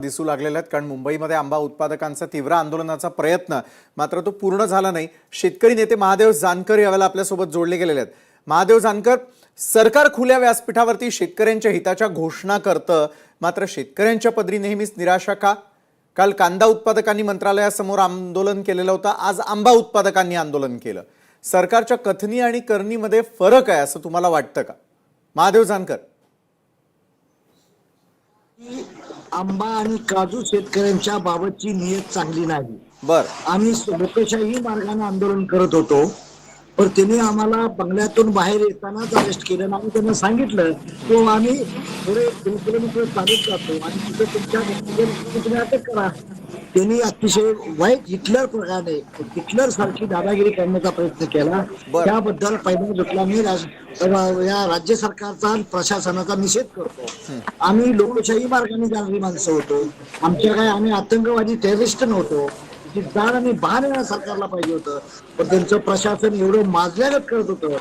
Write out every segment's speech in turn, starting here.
दिसू लागलेले आहेत, कारण मुंबईमध्ये आंबा उत्पादकांचा तीव्र आंदोलनाचा प्रयत्न मात्र तो पूर्ण झाला नाही। शेतकरी नेते महादेव जानकर यावेळेला आपल्यासोबत जोडले गेलेले आहेत। महादेव जानकर, सरकार खुल्या व्यासपीठावरती शेतकऱ्यांच्या हिताच्या घोषणा करतं, मात्र शेतकऱ्यांच्या पदरी नेहमीच निराशा का? काल कांदा उत्पादकांनी मंत्रालयासमोर आंदोलन केलेलं होतं, आज आंबा उत्पादकांनी आंदोलन केलं। सरकारच्या कथनी आणि करणीमध्ये फरक आहे असं तुम्हाला वाटतं का? महादेव जानकर, आंबा आणि काजू शेतकऱ्यांच्या बाबतची नियत चांगली नाही। बर आम्ही लोकशाही मार्गाने आंदोलन करत होतो, पण त्यांनी आम्हाला बंगल्यातून बाहेर येतानाच अरेस्ट केलं आणि त्यांना सांगितलं तो आम्ही थोडे 2 किलोमीटर चालत जातो आणि तिथे तुमच्या तुम्ही अटक करा। त्यांनी अतिशय वाईट हिटलर प्रकारे हिटलर सारखी दादागिरी करण्याचा प्रयत्न केला। त्याबद्दल पहिल्या जुटला मी या राज्य सरकारचा आणि प्रशासनाचा निषेध करतो। आम्ही लोकशाही मार्गाने जाणारी माणसं होतो, आमच्या काय आम्ही आतंकवादी टेररिस्ट नव्हतो। जी जाण आणि भान सरकारला पाहिजे होतं, पण त्यांचं प्रशासन एवढं माजल्यागत करत होतं।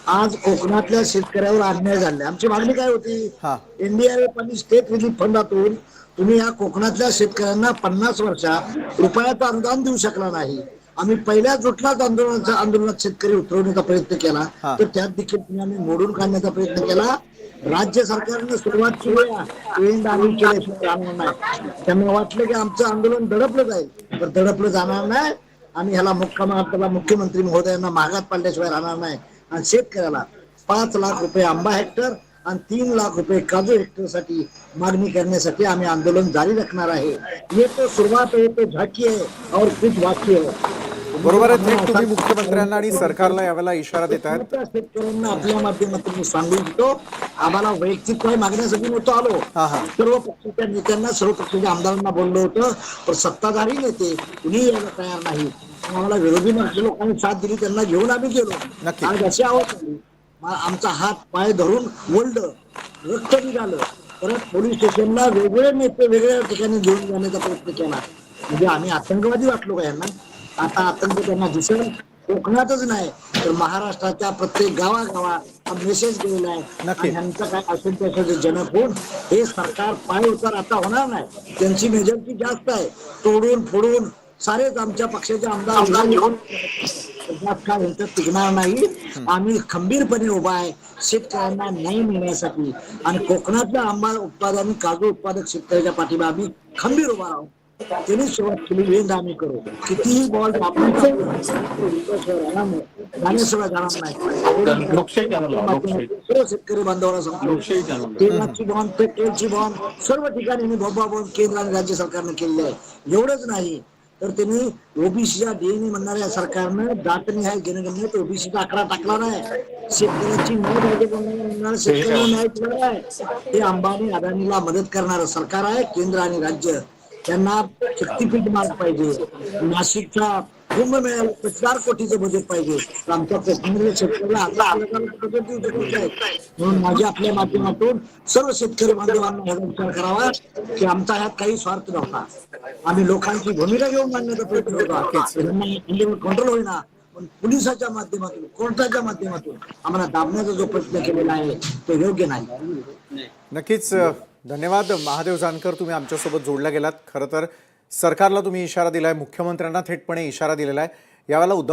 आज कोकणातल्या शेतकऱ्यावर अन्याय झाला। आमची मागणी काय होती? एनडीआरएफ आणि स्टेट रिलीफ फंडातून तुम्ही या कोकणातल्या शेतकऱ्यांना 50 वर्षात रुपयाचं अनुदान देऊ शकला नाही। आम्ही पहिल्या जुटलाच आंदोलनात शेतकरी उतरवण्याचा प्रयत्न केला, तर त्यात देखील तुम्ही आम्ही मोडून काढण्याचा प्रयत्न केला। राज्य सरकारने सुरुवात केली, आम्ही केल्याशिवाय राहणार नाही। त्यांना वाटलं की आमचं आंदोलन दडपलं जाईल, तर दडपलं जाणार नाही। आम्ही ह्याला मुख्यमंत्री महोदयांना मागात पाडल्याशिवाय राहणार नाही। आणि शेतकऱ्याला 5 लाख रुपये आंबा हेक्टर आणि 3 लाख रुपये काजू हेक्टर साठी मागणी करण्यासाठी आम्ही आंदोलन जारी रखणार आहे। ये तो सुरुवात है, तो झाकी है और कुछ बाकी है। बरोबर आहे। थेट तुम्ही मुख्यमंत्र्यांना आणि सरकारला यावेळेला इशारा देत आहात। शेतकऱ्यांना आपल्या माध्यमातून मी सांगू इच्छितो, आम्हाला वैयक्तिक काही मागण्यासाठी नव्हतो आलो। सर्व पक्षाच्या नेत्यांना, सर्व पक्षाच्या आमदारांना बोललो होतं, पण सत्ताधारी नेते कुणी यायला तयार नाही। आम्हाला विरोधी पक्ष लोकांनी साथ दिली, त्यांना घेऊन आम्ही गेलो। आज अशी आवड झाली, आमचा हात पाय धरून वळलं, रक्त निघालं, परत पोलीस स्टेशनला वेगवेगळे नेते वेगवेगळ्या ठिकाणी घेऊन जाण्याचा प्रयत्न केला। म्हणजे आम्ही आतंकवादी वाटलो का यांना? आता आतंक त्यांना दिसेल, कोकणातच नाही तर महाराष्ट्राच्या प्रत्येक गावागावात हा मेसेज गेलेला आहे। आणि ह्यांचं काय असेल त्याचं जनक होऊन हे सरकार पाय उतार आता होणार नाही। त्यांची मेजॉरिटी जास्त आहे, तोडून फोडून सारेच आमच्या पक्षाचे आमदार घेऊन टिकणार नाही। आम्ही खंबीरपणे उभा आहे शेतकऱ्यांना न्याय मिळण्यासाठी, आणि कोकणातल्या आंबा उत्पादन काजू उत्पादक शेतकऱ्याच्या पाठीमा आम्ही खंबीर उभा आहोत। त्यांनी सुरुवात केली, वेंद आम्ही करू। कितीही बॉल जाण्याशिवाय जाणार नाही। सर्व शेतकरी बांधवांना सांगतो, तेलाची बॉन्ड, पेट्रोलची बॉन्ड सर्व ठिकाणी बोंबा बॉन्ड केंद्र आणि राज्य सरकारने केलेलं आहे। एवढंच नाही तर त्यांनी ओबीसीच्या डीएनए म्हणणाऱ्या सरकारनं दाटणी आहे जनगणनेत ओबीसीचा आकडा टाकला नाही। शेतकऱ्याची शेतकऱ्यांना न्याय दिला आहे। हे अंबानी अदानीला मदत करणारं सरकार आहे। केंद्र आणि राज्य त्यांना शक्तीपीठ मार्ग पाहिजे, नाशिकच्या कुंभमेळ्याला 50 कोटीचं बजेट पाहिजे, तर आमच्या कोकणातल्या शेतकऱ्याला बजेट देऊ शकत नाही। म्हणून माझ्या आपल्या माध्यमातून सर्व शेतकरी बांधवांना ह्याचा विचार करावा की आमचा ह्यात काही स्वार्थ नव्हता। आम्ही लोकांची भूमिका घेऊन मांडण्याचा प्रयत्न होता, कंट्रोल होईना, पण पोलिसाच्या माध्यमातून, कोर्टाच्या माध्यमातून आम्हाला दाबण्याचा जो प्रयत्न केलेला आहे तो योग्य नाही। नक्कीच धन्यवाद महादेव जानकर, तुम्ही आमच्यासोबत जोडला गेलात। खरं तर सरकारला तुम्ही इशारा दिलाय, मुख्यमंत्र्यांना थेटपणे इशारा दिलेला आहे। यावेळेला उद्धव